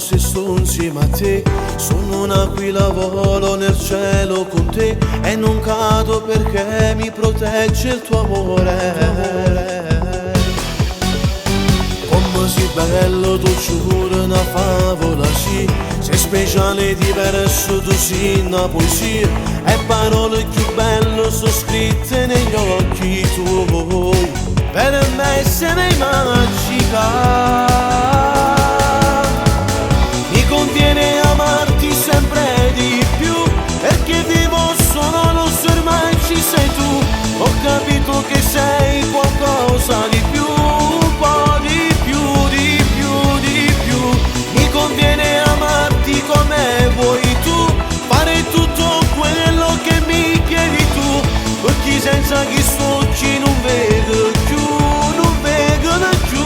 se sto insieme a te. Sono un'aquila, volo nel cielo con te e non cado perché mi protegge il tuo amore. Come sei bello, tu giuro una favola, sì. Sei speciale e diverso, tu sei una poesia. E parole più belle sono scritte negli occhi tuoi. Per me sei magica. Mi conviene amarti sempre di più, perché vivo solo se ormai ci sei tu. Ho capito che sei qualcosa di più, un po' di più, di più, di più. Mi conviene amarti come vuoi tu, fare tutto quello che mi chiedi tu, perché senza che sto occhi non vedo più, non vedo più.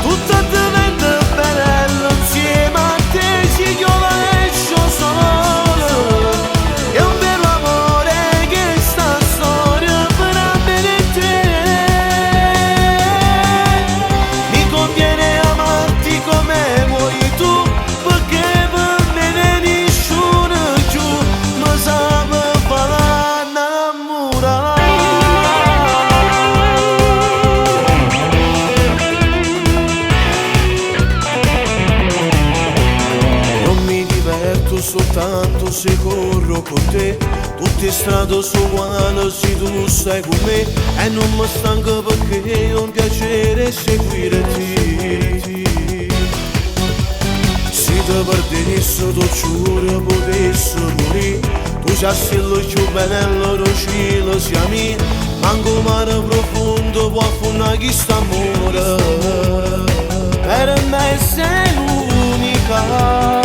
Tutto diventa bello insieme a te, si chiama esce solo. È un vero amore che sta storia per bene te. Mi conviene amarti come vuoi tu, perché per me nessuno più mi sa fare innamorare. Soltanto se corro con te, tutte strade sono uguali se tu stai con me. E non mi stanco perché è un piacere seguirti. Se ti perdessi tu giuro potessi morire. Tu già sei l'occhio bello, lo cielo siamo. Manco mare profondo può affondare questo amore. Per me sei l'unica.